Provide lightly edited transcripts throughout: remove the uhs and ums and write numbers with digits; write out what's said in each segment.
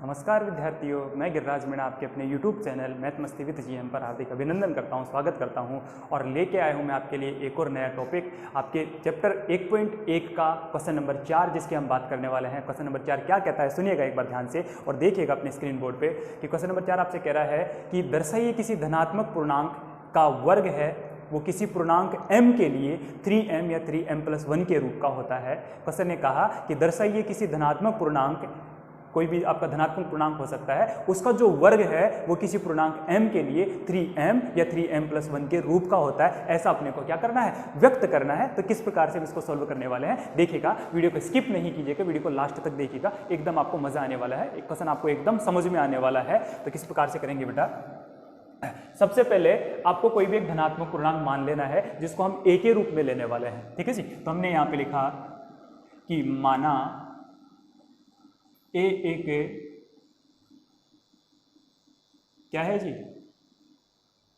नमस्कार विद्यार्थियों, मैं गिरिराज मीणा आपके अपने YouTube चैनल मैथ मस्ती विद जीएम पर हार्दिक अभिनंदन करता हूं, स्वागत करता हूं और लेके आया हूं मैं आपके लिए एक और नया टॉपिक। आपके चैप्टर 1.1 का क्वेश्चन नंबर 4 जिसकी हम बात करने वाले हैं। क्वेश्चन नंबर 4 क्या कहता है, सुनिएगा एक बार ध्यान से और देखिएगा अपने स्क्रीन बोर्ड पर कि क्वेश्चन नंबर 4 आपसे कह रहा है कि दर्शाइए किसी धनात्मक पूर्णांक का वर्ग है, वो किसी पूर्णांक m के लिए 3m या 3m+1 के रूप का होता है। क्वेश्चन ने कहा कि दर्शाइए किसी धनात्मक पूर्णांक, कोई भी आपका धनात्मक पूर्णांक हो सकता है, उसका जो वर्ग है वो किसी पूर्णांक m के लिए 3m या 3m+1 के रूप का होता है। ऐसा अपने को क्या करना है, व्यक्त करना है। तो किस प्रकार से हम इसको सॉल्व करने वाले हैं देखिएगा, वीडियो को स्किप नहीं कीजिएगा, वीडियो को लास्ट तक देखिएगा, एकदम आपको मजा आने वाला है, एक क्वेश्चन आपको एकदम समझ में आने वाला है। तो किस प्रकार से करेंगे बेटा, सबसे पहले आपको कोई भी एक धनात्मक पूर्णांक मान लेना है जिसको हम a के रूप में लेने वाले हैं, ठीक है जी। तो हमने यहाँ पे लिखा कि माना a एक क्या है जी,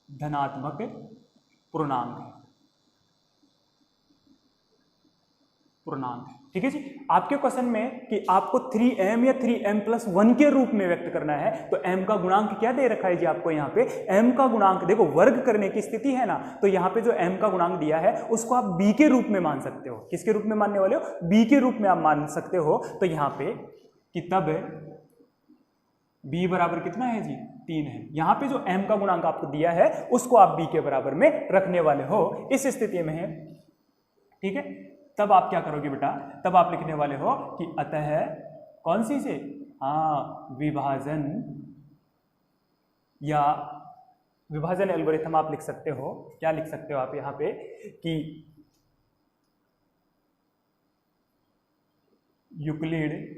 धनात्मक पूर्णांक है, ठीक है जी। आपके क्वेश्चन में कि आपको 3m या 3m+1 के रूप में व्यक्त करना है, तो m का गुणांक क्या दे रखा है जी आपको यहाँ पे, m का गुणांक देखो, वर्ग करने की स्थिति है ना, तो यहाँ पे जो m का गुणांक दिया है उसको आप b के रूप में मान सकते हो। किसके रूप में मानने वाले हो, b के रूप में आप मान सकते हो। तो यहाँ पे कि तब b बराबर कितना है जी, 3 है। यहाँ पे जो m का गुणांक आपको दिया है उसको आप b के बराबर में रखने वाले हो। इस स्थिति में है, ठीक है, तब आप क्या करोगे बेटा, तब आप लिखने वाले हो कि अतः कौन सी से, विभाजन या विभाजन एल्गोरिथम आप लिख सकते हो। क्या लिख सकते हो आप यहाँ पे कि यूक्लिड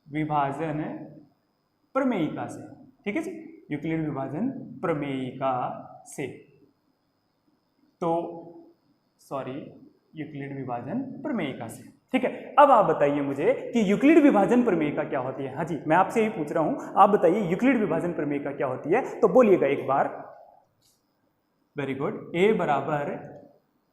विभाजन प्रमेयिका से, ठीक है जी, यूक्लिड विभाजन प्रमेयिका से, तो सॉरी यूक्लिड विभाजन प्रमेयिका से, ठीक है। अब आप बताइए मुझे कि यूक्लिड विभाजन प्रमेयिका क्या होती है। हाँ जी, मैं आपसे यही पूछ रहा हूं, आप बताइए यूक्लिड विभाजन प्रमेयिका क्या होती है, तो बोलिएगा एक बार। वेरी गुड, a बराबर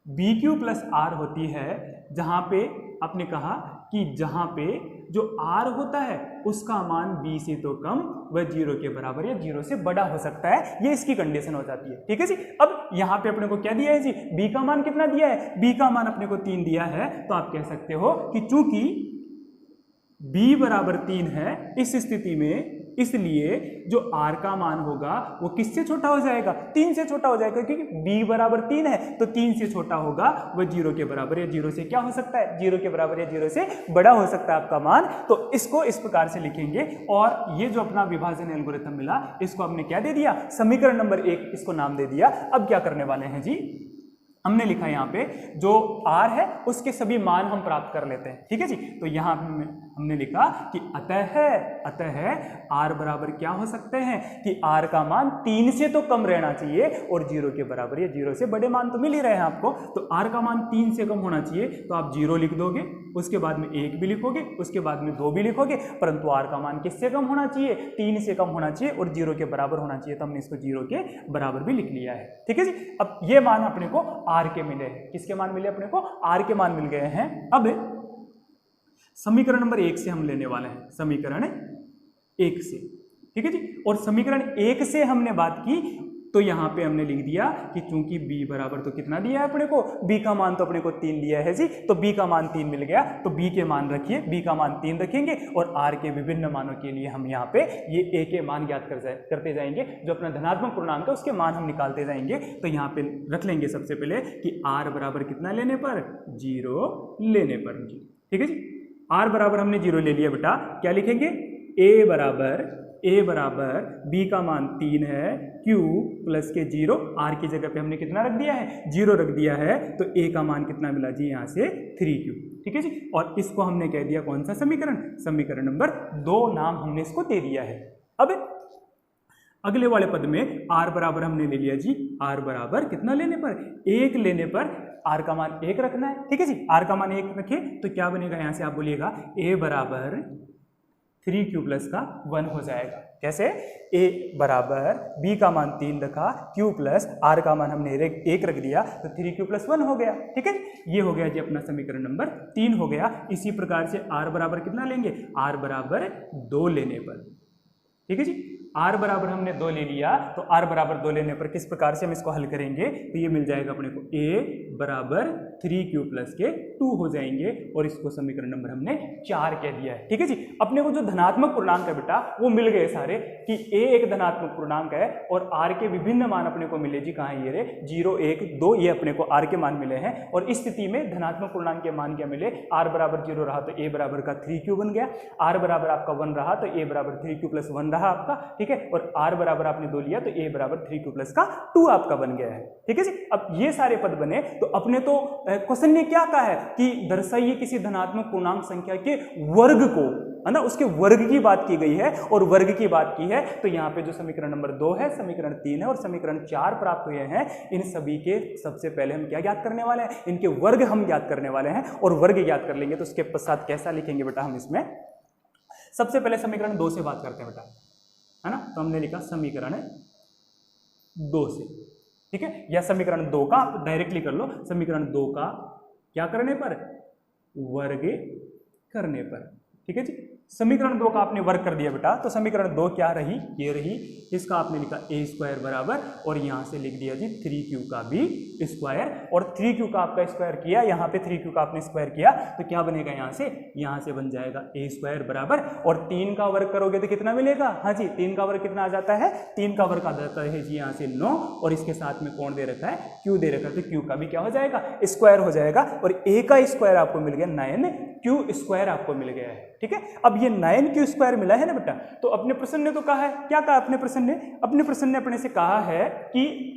BQ + R होती है, जहां पे आपने कहा कि जहां पे जो R होता है उसका मान B से तो कम व 0 के बराबर या 0 से बड़ा हो सकता है, ये इसकी कंडीशन हो जाती है, ठीक है जी। अब यहाँ पे अपने को क्या दिया है जी, B का मान कितना दिया है, B का मान अपने को 3 दिया है। तो आप कह सकते हो कि चूंकि B बराबर 3 है, इस स्थिति में इसलिए जो R का मान होगा वो किससे छोटा हो जाएगा, 3 से छोटा हो जाएगा, क्योंकि B बराबर 3 है तो 3 से छोटा होगा, वह 0 के बराबर या 0 से क्या हो सकता है, 0 के बराबर या 0 से बड़ा हो सकता है आपका मान। तो इसको इस प्रकार से लिखेंगे और ये जो अपना विभाजन एल्गोरिथम मिला इसको हमने क्या दे दिया, समीकरण नंबर 1 इसको नाम दे दिया। अब क्या करने वाले हैं जी, हमने लिखा यहाँ पे जो R है उसके सभी मान हम प्राप्त कर लेते हैं, ठीक है जी। तो यहाँ हमने लिखा कि अतः R बराबर क्या हो सकते हैं कि R का मान 3 से तो कम रहना चाहिए और 0 के बराबर या 0 से बड़े मान तो मिल ही रहे हैं आपको। तो R का मान 3 से कम होना चाहिए, तो आप 0 लिख दोगे, उसके बाद में 1 भी लिखोगे, उसके बाद में 2 भी लिखोगे, परंतु R का मान किससे कम होना चाहिए, 3 से कम होना चाहिए और 0 के बराबर होना चाहिए। तो हमने इसको 0 के बराबर भी लिख लिया है, ठीक है जी। अब ये मान अपने को R के मिले, किसके मान मिले, अपने को R के मान मिल गए हैं। अब समीकरण नंबर 1 से हम लेने वाले हैं, समीकरण 1 से, ठीक है जी। और समीकरण 1 से हमने बात की तो यहाँ पे हमने लिख दिया कि चूंकि b बराबर तो कितना दिया है अपने को, b का मान तो अपने को 3 दिया है जी, तो b का मान 3 मिल गया, तो b के मान रखिए, b का मान 3 रखेंगे और r के विभिन्न मानों के लिए हम यहाँ पे ये a के मान ज्ञात करते जाएंगे, जो अपना धनात्मक पूर्णांक है उसके मान हम निकालते जाएंगे। तो यहाँ पे रख लेंगे सबसे पहले कि r बराबर कितना लेने पर, 0 लेने पर, ठीक है जी। r बराबर हमने 0 ले लिया बेटा, क्या लिखेंगे, a बराबर b का मान 3 है, q + के 0, r की जगह पे हमने कितना रख दिया है, 0 रख दिया है, तो a का मान कितना मिला जी, यहाँ से 3q, ठीक है जी। और इसको हमने कह दिया कौन सा समीकरण, समीकरण नंबर 2 नाम हमने इसको दे दिया है। अब अगले वाले पद में r बराबर हमने ले लिया जी, r बराबर कितना लेने पर, 1 लेने पर r का मान 1 रखना है, ठीक है जी। r का मान 1 रखे तो क्या बनेगा, यहाँ से आप बोलिएगा a बराबर 3q प्लस का 1 हो जाएगा। कैसे? a बराबर b का मान 3 रखा, q प्लस r का मान हमने 1 रख दिया, तो 3q प्लस 1 हो गया। ठीक है, ये हो गया जी अपना समीकरण नंबर 3 हो गया। इसी प्रकार से r बराबर कितना लेंगे? r बराबर 2 लेने पर, ठीक है जी, r बराबर हमने 2 ले लिया, तो r बराबर 2 लेने पर किस प्रकार से हम इसको हल करेंगे? तो ये मिल जाएगा अपने को a बराबर 3q प्लस के 2 हो जाएंगे, और इसको समीकरण नंबर हमने 4 कह दिया है। ठीक है जी, अपने को जो धनात्मक पूर्णांक है बेटा वो मिल गए सारे, कि a एक धनात्मक पूर्णांक है और r के विभिन्न मान अपने को मिले जी। कहाँ है ये रे? 0, 1, 2, ये अपने को r के मान मिले हैं। और इस स्थिति में धनात्मक पूर्णांक के मान क्या मिले? r बराबर 0 रहा तो a बराबर का 3q बन गया, r बराबर आपका 1 रहा तो a बराबर 3q प्लस 1 रहा आपका। ठीक है, और r बराबर आपने 2 लिया तो a बराबर 3q प्लस का 2 आपका बन गया है। ठीक है जी, अब ये सारे पद बने, तो अपने तो क्वेश्चन ने क्या कहा है कि दर्शाइए किसी धनात्मक पूर्णांक संख्या के वर्ग को, है ना, उसके वर्ग की बात की गई है और वर्ग की बात की है। तो यहाँ पे जो समीकरण नंबर 2 है, समीकरण 3 है और समीकरण 4 प्राप्त हुए हैं, इन सभी के सबसे पहले हम क्या ज्ञात करने वाले हैं? इनके वर्ग हम ज्ञात करने वाले हैं, और वर्ग ज्ञात कर लेंगे तो उसके पश्चात कैसा लिखेंगे बेटा हम इसमें? सबसे पहले समीकरण 2 से बात करते हैं बेटा, है ना। तो हमने लिखा समीकरण 2 से, ठीक है, या समीकरण 2 का आप डायरेक्टली कर लो, समीकरण 2 का क्या करने पर? वर्ग करने पर। ठीक है जी, समीकरण 2 का आपने वर्ग कर दिया बेटा, तो समीकरण 2 क्या रही? ये रही, इसका आपने लिखा a स्क्वायर बराबर, और यहां से लिख दिया जी 3q का भी स्क्वायर, और 3q का आपका स्क्वायर किया, यहाँ पे 3q का आपने स्क्वायर किया तो क्या बनेगा? यहाँ से बन जाएगा a स्क्वायर बराबर, और 3 का वर्ग करोगे तो कितना मिलेगा? हाँ जी, 3 का वर्ग कितना आ जाता है? 3 का वर्ग आ जाता है जी यहाँ से 9, और इसके साथ में कौन दे रखा है? q दे रखा है, तो q का भी क्या हो जाएगा? स्क्वायर हो जाएगा, और a का स्क्वायर आपको मिल गया 9q स्क्वायर आपको मिल गया है। ठीक है, अब ये 9q स्क्वायर मिला है ना बेटा, तो अपने प्रश्न ने तो कहा है, क्या कहा अपने प्रश्न ने? अपने प्रश्न ने अपने से कहा है कि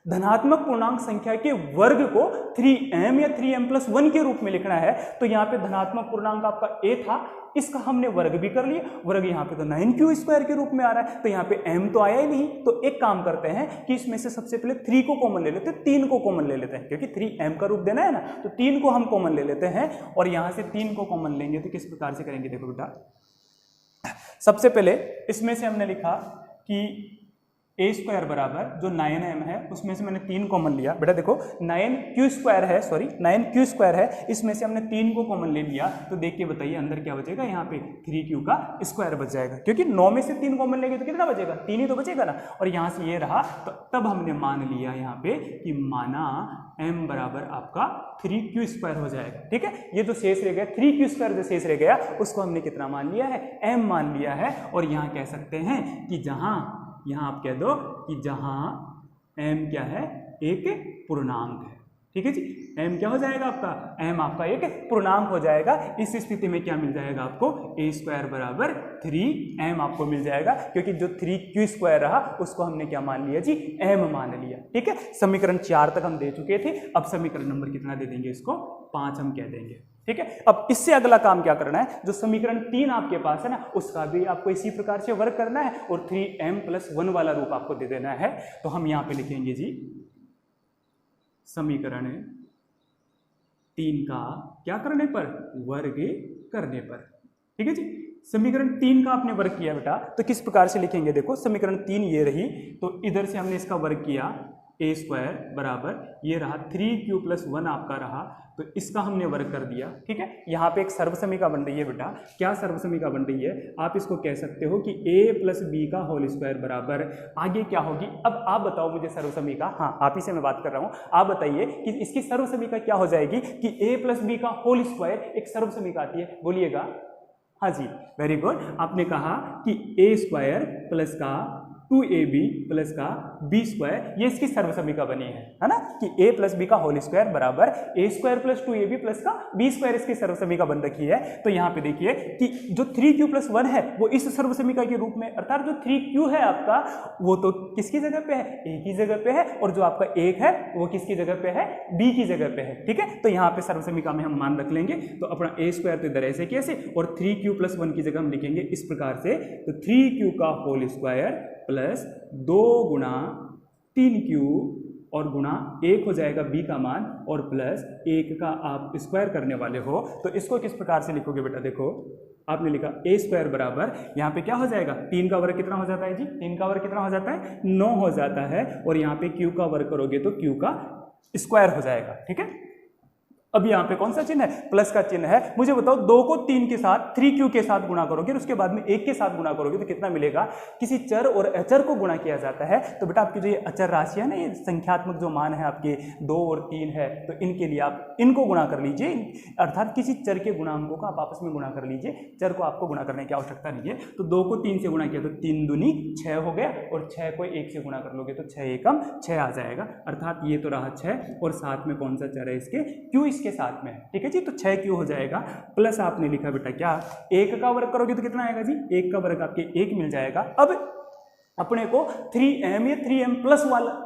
धनात्मक पूर्णांक संख्या के वर्ग को 3m या 3m प्लस 1 के रूप में लिखना है। तो यहाँ पे धनात्मक पूर्णांक आपका a था, इसका हमने वर्ग भी कर लिया, वर्ग यहाँ पे तो 9q स्क्वायर के रूप में आ रहा है, तो यहाँ पे m तो आया ही नहीं। तो एक काम करते हैं कि इसमें से सबसे पहले 3 को कॉमन ले लेते हैं, 3 को कॉमन ले लेते हैं, क्योंकि 3m का रूप देना है ना, तो 3 को हम कॉमन ले लेते हैं, और यहाँ से 3 को कॉमन लेंगे तो किस प्रकार से करेंगे? देखो बेटा, सबसे पहले इसमें से हमने लिखा कि a स्क्वायर बराबर जो 9m है उसमें से मैंने 3 कॉमन लिया। बेटा देखो 9q स्क्वायर है, सॉरी 9q स्क्वायर है, इसमें से हमने 3 को कॉमन ले लिया, तो देख के बताइए अंदर क्या बचेगा? यहाँ पे 3q का स्क्वायर बच जाएगा, क्योंकि 9 में से 3 कॉमन लेंगे तो कितना बचेगा? 3 ही तो बचेगा ना। और यहाँ से ये रहा, तो तब हमने मान लिया यहाँ पे कि माना m बराबर आपका 3q स्क्वायर हो जाएगा। ठीक है, ये जो शेष रह गया 3q स्क्वायर जो शेष रह गया उसको हमने कितना मान लिया है? m मान लिया है। और यहाँ कह सकते हैं कि जहाँ, यहाँ आप कह दो कि जहाँ m क्या है? एक पूर्णांक है। ठीक है जी, m क्या हो जाएगा आपका? m आपका एक पूर्णांक हो जाएगा। इस स्थिति में क्या मिल जाएगा आपको? a स्क्वायर बराबर 3m आपको मिल जाएगा, क्योंकि जो 3q स्क्वायर रहा उसको हमने क्या मान लिया जी? m मान लिया। ठीक है, समीकरण 4 तक हम दे चुके थे, अब समीकरण नंबर कितना दे देंगे? इसको 5 हम कह देंगे। ठीक है, अब इससे अगला काम क्या करना है? जो समीकरण 3 आपके पास है ना, उसका भी आपको इसी प्रकार से वर्क करना है, और 3m प्लस 1 वाला रूप आपको दे देना है। तो हम यहाँ पे लिखेंगे जी समीकरण 3 का क्या करने पर? वर्ग करने पर। ठीक है जी, समीकरण 3 का आपने वर्ग किया बेटा, तो किस प्रकार से लिखेंगे? देखो समीकरण 3 ये रही, तो इधर से हमने इसका वर्ग किया, a स्क्वायर बराबर ये रहा 3q प्लस 1 आपका रहा, तो इसका हमने वर्ग कर दिया। ठीक है, यहाँ पे एक सर्वसमीका बन रही है बेटा। क्या सर्वसमीका बन रही है? आप इसको कह सकते हो कि a प्लस बी का होल स्क्वायर बराबर आगे क्या होगी? अब आप बताओ मुझे सर्वसमीका, हाँ आप ही से मैं बात कर रहा हूँ, आप बताइए कि इसकी सर्वसमीका क्या हो जाएगी? कि a प्लस बी का होल स्क्वायर एक सर्वसमीका आती है, बोलिएगा। हाँ जी, वेरी गुड, आपने कहा कि a स्क्वायर प्लस का 2ab प्लस का b स्क्वायर, ये इसकी सर्वसमीका बनी है ना, कि a प्लस बी का होल स्क्वायर बराबर a square plus 2ab plus का b स्क्वायर इसकी सर्वसमीका बन रखी है। तो यहाँ पे देखिए कि जो 3q प्लस 1 है वो इस सर्वसमीका के रूप में, अर्थात जो 3q है आपका वो तो किसकी जगह पे है? a की जगह पे है, और जो आपका 1 है वो किसकी जगह पे है? b की जगह पे है। ठीक है, तो यहाँ पे सर्वसमीका में हम मान रख लेंगे, तो अपना a स्क्वायर तो इधर ऐसे कैसे, और 3q प्लस 1 की जगह हम लिखेंगे इस प्रकार से, तो 3q का होल स्क्वायर प्लस 2 गुणा 3q और गुणा 1 हो जाएगा b का मान और प्लस 1 का आप स्क्वायर करने वाले हो, तो इसको किस प्रकार से लिखोगे बेटा? देखो आपने लिखा a स्क्वायर बराबर, यहाँ पे क्या हो जाएगा, 3 का वर्ग कितना हो जाता है जी? 3 का वर्ग कितना हो जाता है? 9 हो जाता है, और यहाँ पे q का वर्ग करोगे तो q का स्क्वायर हो जाएगा। ठीक है, अब यहाँ पे कौन सा चिन्ह है? प्लस का चिन्ह है। मुझे बताओ 2 को 3 के साथ 3q के साथ गुणा करोगे और उसके बाद में 1 के साथ गुणा करोगे तो कितना मिलेगा? किसी चर और अचर को गुणा किया जाता है तो बेटा आपकी जो ये अचर राशि है ना, ये संख्यात्मक जो मान है आपके 2 और 3 है, तो इनके लिए आप इनको गुणा कर लीजिए, अर्थात किसी चर के गुणांकों को आप आपस में गुणा कर लीजिए, चर को आपको गुणा करने की आवश्यकता नहीं है। तो 2 को 3 से गुणा किया तो 3 दूनी 6 हो गया, और 6 को 1 से गुणा कर लोगे तो 6 एकम 6 आ जाएगा, अर्थात ये तो रहा 6 और साथ में कौन सा चर है इसके? q इसके साथ में है। ठीक है जी, तो 6q हो जाएगा, प्लस आपने लिखा बेटा क्या? 1 का वर्ग करोगे तो कितना आएगा जी? 1 का वर्ग आपके 1 मिल जाएगा। अब अपने को 3m या 3m प्लस वाला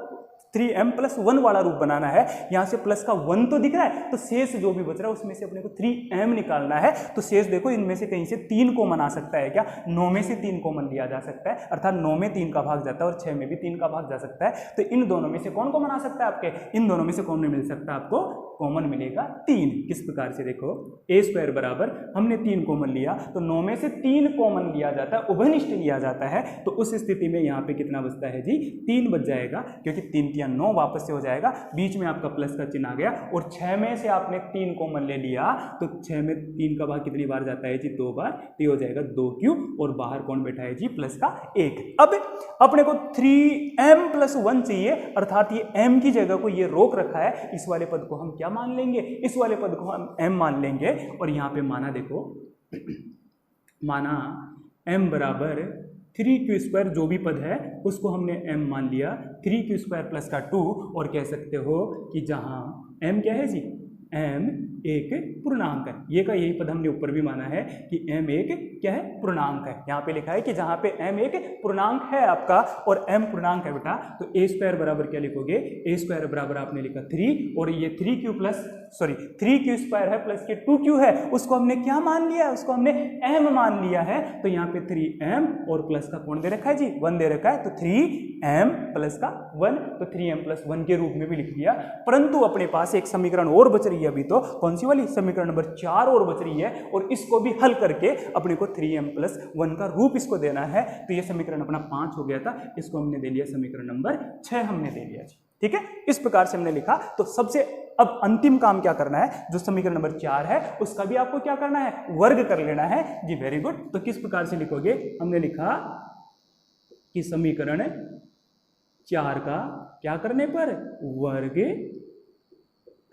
3m+1 वाला रूप बनाना है। यहाँ से प्लस का 1 तो दिख रहा है, तो शेष जो भी बच रहा है उसमें से अपने को 3m निकालना है। तो शेष देखो इनमें से कहीं से 3 कॉमन आ सकता है क्या? 9 में से 3 कॉमन लिया जा सकता है, अर्थात 9 में 3 का भाग जाता है और 6 में भी 3 का भाग जा सकता है। तो इन दोनों में से कौन कॉमन आ सकता है आपके? इन दोनों में से कौन मिल सकता है आपको? कॉमन मिलेगा 3। किस प्रकार से? देखो a स्क्वायर बराबर हमने 3 कॉमन लिया, तो 9 में से 3 कॉमन लिया जाता है, उभयनिष्ठ लिया जाता है, तो उस स्थिति में यहाँ पे कितना बचता है जी? 3 बच जाएगा, क्योंकि 3 या 9 वापस से हो जाएगा, बीच में आपका प्लस का चिन्ह आ गया, और 6 में से आपने 3 कॉमन ले लिया, तो 6 में 3 का भाग कितनी बार जाता है जी? 2 बार, तो हो जाएगा 2q, और बाहर कौन बैठा है जी? प्लस का 1। अब अपने को 3m+1 चाहिए, अर्थात ये m की जगह को ये रोक रखा है, इस वाले पद को हम क्या मान लेंगे? इस वाले पद को हम m मान लेंगे, और यहाँ पे माना देखो माना m बराबर 3q² जो भी पद है उसको हमने m मान लिया, 3q² प्लस का 2, और कह सकते हो कि जहां m क्या है जी? m एक पूर्णांक है, ये का यही पद हमने ऊपर भी माना है कि m एक क्या है? पूर्णांक है। यहाँ पे लिखा है कि जहाँ पे m एक पूर्णांक है आपका और m पूर्णांक है बेटा, तो a स्क्वायर बराबर क्या लिखोगे? a स्क्वायर बराबर आपने लिखा 3, और ये 3q स्क्वायर है प्लस के 2q है, उसको हमने क्या मान लिया? उसको हमने m मान लिया है। तो यहाँ पे 3m और प्लस का कौन दे रखा है जी? 1 दे रखा है, तो 3m प्लस का 1, तो 3m+1 के रूप में भी लिख लिया। परंतु अपने पास एक समीकरण और बच रही है अभी, तो कौन सी वाली? समीकरण नंबर 4 और बच रही है, और इसको भी हल करके अपने को 3m+1 का रूप इसको देना है। तो ये समीकरण अपना 5 हो गया था, इसको हमने दे लिया समीकरण नंबर 6 हमने दे लिया जी। ठीक है, इस प्रकार से हमने लिखा। तो सबसे अब अंतिम काम क्या करना है? जो समीकरण नंबर 4 है उसका भी आपको क्या करना है? वर्ग कर लेना है जी। Very good. तो किस प्रकार से लिखोगे? हमने लिखा कि समीकरण 4 का क्या करने पर? वर्ग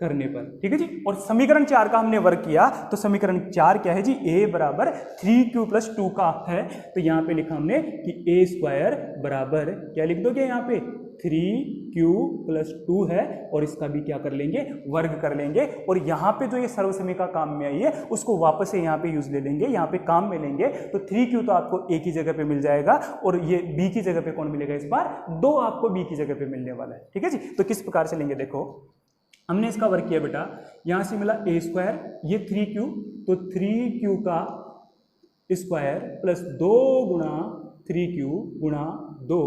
करने पर। ठीक है जी। और समीकरण 4 का हमने वर्ग किया, तो समीकरण 4 क्या है जी? a बराबर 3q+2 का है। तो यहाँ पे लिखा हमने कि a स्क्वायर बराबर क्या लिख दोगे यहाँ पे? 3q+2 है, और इसका भी क्या कर लेंगे? वर्ग कर लेंगे। और यहाँ पे जो ये सर्वसमीका काम में आई है उसको वापस से यहाँ पे यूज ले लेंगे, यहाँ पे काम में लेंगे। तो 3q तो आपको a की जगह पे मिल जाएगा, और ये b की जगह पे कौन मिलेगा इस बार? 2 आपको b की जगह पे मिलने वाला है। ठीक है जी। तो किस प्रकार से लेंगे? देखो हमने इसका वर्ग किया बेटा, यहाँ से मिला a स्क्वायर, ये 3q, तो 3q का स्क्वायर प्लस 2 गुणा 3q गुणा 2,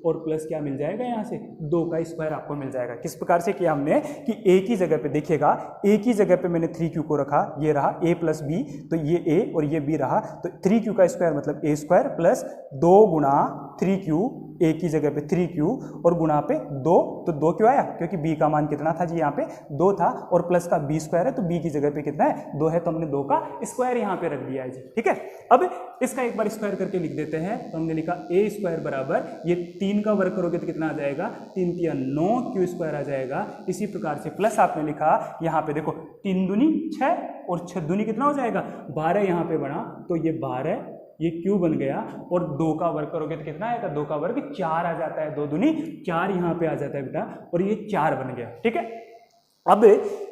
और प्लस क्या मिल जाएगा? यहाँ से 2 का स्क्वायर आपको मिल जाएगा। किस प्रकार से किया हमने कि a की जगह पे देखिएगा, a की जगह पे मैंने 3q को रखा, ये रहा a प्लस b, तो ये a और ये b रहा, तो 3q का स्क्वायर मतलब a स्क्वायर प्लस 2 गुणा 3q, a की जगह पे 3q और गुणा पे 2, तो 2 क्यों आया? क्योंकि b का मान कितना था जी? यहाँ पे 2 था, और प्लस का b स्क्वायर है, तो b की जगह पे कितना है? 2 है, तो हमने 2 का स्क्वायर यहाँ पे रख दिया है जी। ठीक है, अब इसका एक बार स्क्वायर करके लिख देते हैं। तो हमने लिखा a स्क्वायर बराबर, ये 3 का वर्ग करोगे तो कितना आ जाएगा? 3 × 9 q स्क्वायर आ जाएगा। इसी प्रकार से प्लस आपने लिखा यहाँ पे, देखो 3 दूनी 6 और 6 दूनी कितना हो जाएगा? 12 यहाँ पे बना, तो ये 12 ये q बन गया, और 2 का वर्ग करोगे तो कितना आएगा? 2 का वर्ग 4 आ जाता है, 2 दूनी 4 यहाँ पे आ जाता है बेटा, और ये 4 बन गया। ठीक है, अब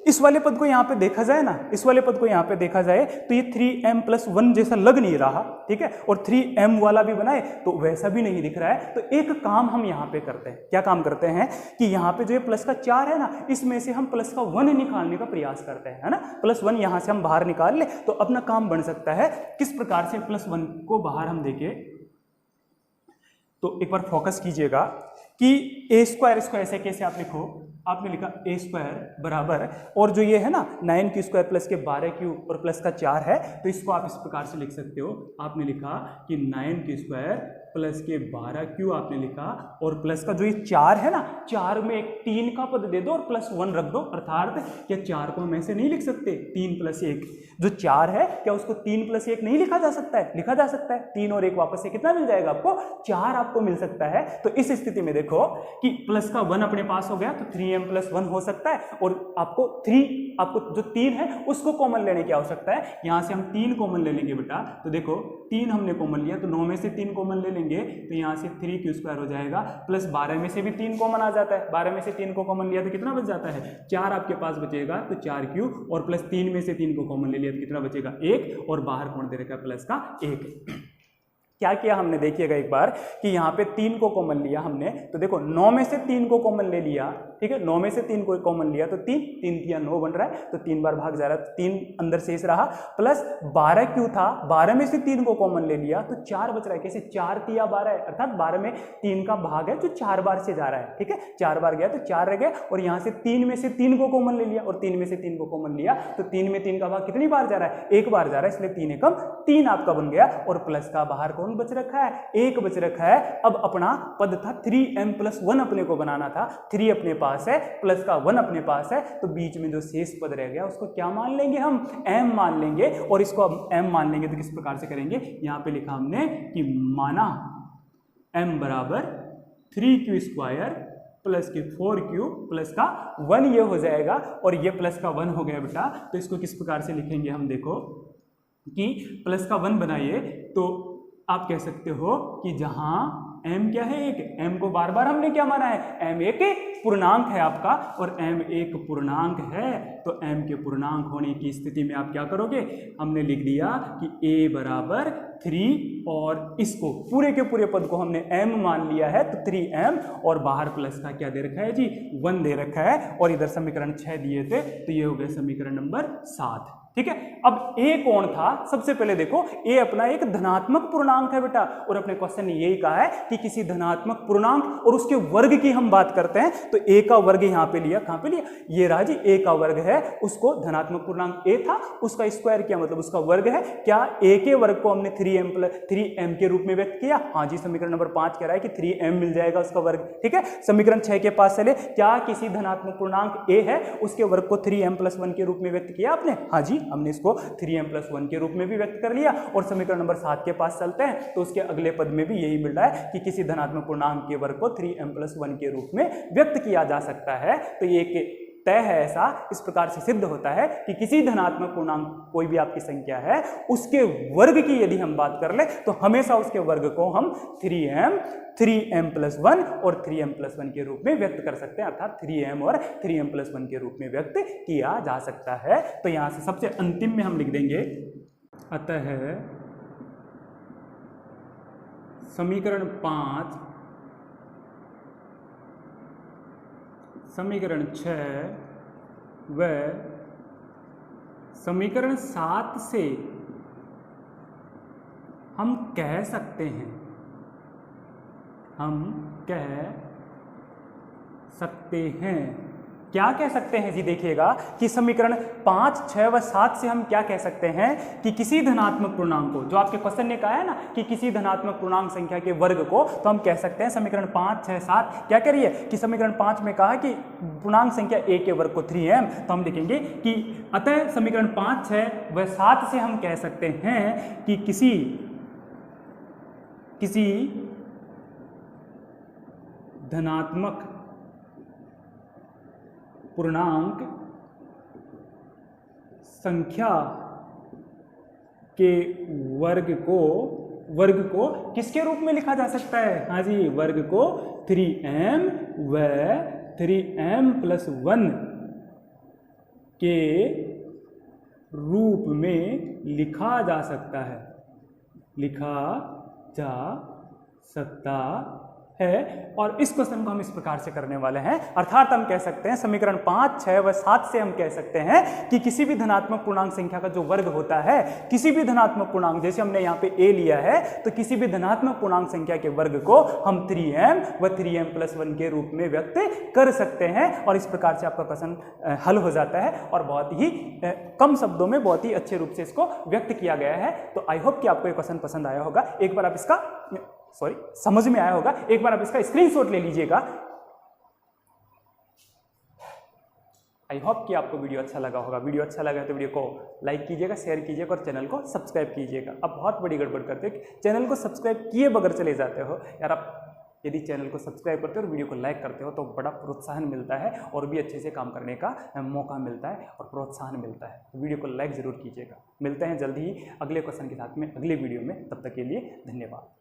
इस वाले पद को यहाँ पे देखा जाए ना, इस वाले पद को यहाँ पे देखा जाए तो ये 3m+1 जैसा लग नहीं रहा। ठीक है, और 3m वाला भी बनाए तो वैसा भी नहीं दिख रहा है। तो एक काम हम यहाँ पे करते हैं, क्या काम करते हैं कि यहाँ पे जो ये प्लस का 4 है ना, इसमें से हम प्लस का 1 निकालने का प्रयास करते हैं, है ना। +1 यहाँ से हम बाहर निकाल ले तो अपना काम बन सकता है। किस प्रकार से +1 को बाहर हम देखें, तो एक बार फोकस कीजिएगा कि कि ए स्क्वायर, इसको ऐसे कैसे आप लिखो, आपने लिखा ए स्क्वायर बराबर, और जो ये है ना 9 क्यू स्क्वायर प्लस के 12 क्यू और प्लस का 4 है, तो इसको आप इस प्रकार से लिख सकते हो। आपने लिखा कि 9 क्यू स्क्वायर प्लस के 12 क्यू आपने लिखा, और प्लस का जो ये 4 है ना, 4 में एक 3 का पद दे दो और प्लस 1 रख दो, अर्थात क्या 4 को हम ऐसे नहीं लिख सकते 3 प्लस 1, जो 4 है क्या उसको 3 प्लस 1 नहीं लिखा जा सकता है? लिखा जा सकता है। 3 और 1 वापस से कितना मिल जाएगा आपको? 4 आपको मिल सकता है। तो इस स्थिति में देखो कि प्लस का 1 अपने पास हो गया, तो 3m प्लस 1 हो सकता है, और आपको जो 3 है उसको कॉमन लेने की आवश्यकता है। यहां से हम 3 कॉमन ले लेंगे बेटा, तो देखो 3 हमने कॉमन लिया, तो 9 में से 3 कॉमन ले लेंगे, तो यहां से 3 क्यू स्क्वायर हो जाएगा, प्लस 12 में से भी 3 कॉमन आ जाता है, 12 में से 3 को कॉमन लिया तो कितना बच जाता है? 4 आपके पास बचेगा, तो 4 क्यू, और प्लस 3 में से 3 को कॉमन ले लिया तो कितना बचेगा? 1, और बाहर कौन दे रखा है? प्लस का 1। क्या किया हमने, देखिएगा एक बार कि यहाँ पे 3 को कॉमन लिया हमने, तो देखो 9 में से 3 को कॉमन ले लिया, ठीक है, 9 में से 3 को कॉमन लिया तो 3 3 9 बन रहा है, तो 3 बार भाग जा रहा है, तो 3 अंदर शेष रहा, प्लस 12 क्यों था, 12 में से 3 को कॉमन ले लिया तो 4 बच रहा है। कैसे? 4 तिया 12 है, अर्थात 12 में 3 का भाग है जो 4 बार से जा रहा है, ठीक है, 4 बार गया तो 4 रह गए, और यहाँ से 3 में से 3 को कॉमन ले लिया, और 3 में से 3 को कॉमन लिया तो 3 में 3 का भाग कितनी बार जा रहा है? 1 बार जा रहा है, इसलिए 3 एकम 3 आपका बन गया, और प्लस का बाहर कौन बच रखा है? 1 बच रखा है। अब अपना पद था 3m प्लस 1 अपने को बनाना था, 3 अपने पास है, प्लस का 1 अपने पास है, तो बीच में जो शेष पद रह गया उसको क्या मान लेंगे हम? m मान लेंगे, और इसको अब m मान लेंगे तो किस प्रकार से करेंगे? यहाँ पे लिखा हमने कि माना m बराबर 3q स्क्वायर प्लस के 4q प्लस का 1, ये हो जाएगा, और ये प्लस का 1 हो गया बेटा, तो इसको किस प्रकार से लिखेंगे हम? देखो कि प्लस का 1 बनाइए तो आप कह सकते हो कि जहां m क्या है? एक m को बार बार हमने क्या माना है? m एक पूर्णांक है आपका, और m एक पूर्णांक है, तो m के पूर्णांक होने की स्थिति में आप क्या करोगे? हमने लिख दिया कि a बराबर 3, और इसको पूरे के पूरे पद को हमने m मान लिया है, तो 3m, और बाहर प्लस का क्या दे रखा है जी? 1 दे रखा है, और इधर समीकरण 6 दिए थे, तो ये हो गया समीकरण नंबर 7। ठीक है, अब a कौन था? सबसे पहले देखो a अपना एक धनात्मक पूर्णांक है बेटा, और अपने क्वेश्चन ने यही कहा है कि किसी धनात्मक पूर्णांक और उसके वर्ग की हम बात करते हैं, तो a का वर्ग यहाँ पे लिया, कहाँ पे लिया? ये रहा जी, a का वर्ग है, उसको धनात्मक पूर्णांक a था, उसका स्क्वायर किया, मतलब उसका वर्ग है। क्या a के वर्ग को हमने 3m के रूप में व्यक्त किया? हाँ जी, समीकरण नंबर 5 कह रहा है कि 3m मिल जाएगा उसका वर्ग, ठीक है। समीकरण 6 के पास चले, क्या किसी धनात्मक पूर्णांक a है, उसके वर्ग को 3m प्लस 1 के रूप में व्यक्त किया आपने? हाँ जी, हमने इसको 3m प्लस 1 के रूप में भी व्यक्त कर लिया, और समीकरण नंबर 7 के पास चलते हैं, तो उसके अगले पद में भी यही मिल रहा है कि किसी धनात्मक पूर्णांक के वर्ग को 3m प्लस 1 के रूप में व्यक्त किया जा सकता है। तो ये एक तय है, ऐसा इस प्रकार से सिद्ध होता है कि किसी धनात्मक पूर्णांक कोई भी आपकी संख्या है, उसके वर्ग की यदि हम बात कर ले तो हमेशा उसके वर्ग को हम 3m प्लस 1 और 3m प्लस 1 के रूप में व्यक्त कर सकते हैं, अर्थात 3m और 3m प्लस 1 के रूप में व्यक्त किया जा सकता है। तो यहां से सबसे अंतिम में हम लिख देंगे, अतः समीकरण 5, समीकरण 6 व समीकरण 7 से हम कह सकते हैं, क्या कह सकते हैं जी? देखिएगा कि समीकरण 5, 6 व 7 से हम क्या कह सकते हैं कि किसी धनात्मक पूर्णांक को, जो आपके क्वेश्चन ने कहा है ना कि किसी धनात्मक पूर्णांक संख्या के वर्ग को, तो हम कह सकते हैं समीकरण 5, 6, 7 क्या करिए कि समीकरण 5 में कहा कि पूर्णांक संख्या a के वर्ग को 3m, तो हम लिखेंगे कि अतः समीकरण 5, 6 व 7 से हम कह सकते हैं कि किसी धनात्मक पूर्णांक संख्या के वर्ग को किसके रूप में लिखा जा सकता है? हाँ जी, वर्ग को 3m व 3m प्लस 1 के रूप में लिखा जा सकता है और इस क्वेश्चन को हम इस प्रकार से करने वाले हैं। अर्थात हम कह सकते हैं समीकरण 5, 6 व 7 से हम कह सकते हैं कि किसी भी धनात्मक पूर्णांक संख्या का जो वर्ग होता है, किसी भी धनात्मक पूर्णांक, जैसे हमने यहाँ पे a लिया है, तो किसी भी धनात्मक पूर्णांक संख्या के वर्ग को हम 3m व 3m+1 के रूप में व्यक्त कर सकते हैं और इस प्रकार से आपका क्वेश्चन हल हो जाता है और बहुत ही कम शब्दों में बहुत ही अच्छे रूप से इसको व्यक्त किया गया है। तो आई होप कि आपको ये क्वेश्चन पसंद आया होगा। एक बार आप इसका समझ में आया होगा, एक बार आप इसका स्क्रीनशॉट ले लीजिएगा। आई होप कि आपको वीडियो अच्छा लगा होगा। वीडियो अच्छा लगा तो वीडियो को लाइक कीजिएगा, शेयर कीजिएगा और चैनल को सब्सक्राइब कीजिएगा। अब बहुत बड़ी गड़बड़ करते हो, चैनल को सब्सक्राइब किए बगैर चले जाते हो यार। आप यदि चैनल को सब्सक्राइब करते हो और वीडियो को लाइक करते हो तो बड़ा प्रोत्साहन मिलता है और भी अच्छे से काम करने का मौका मिलता है और प्रोत्साहन मिलता है। तो वीडियो को लाइक ज़रूर कीजिएगा। मिलते हैं जल्दी ही अगले क्वेश्चन के साथ में अगले वीडियो में, तब तक के लिए धन्यवाद।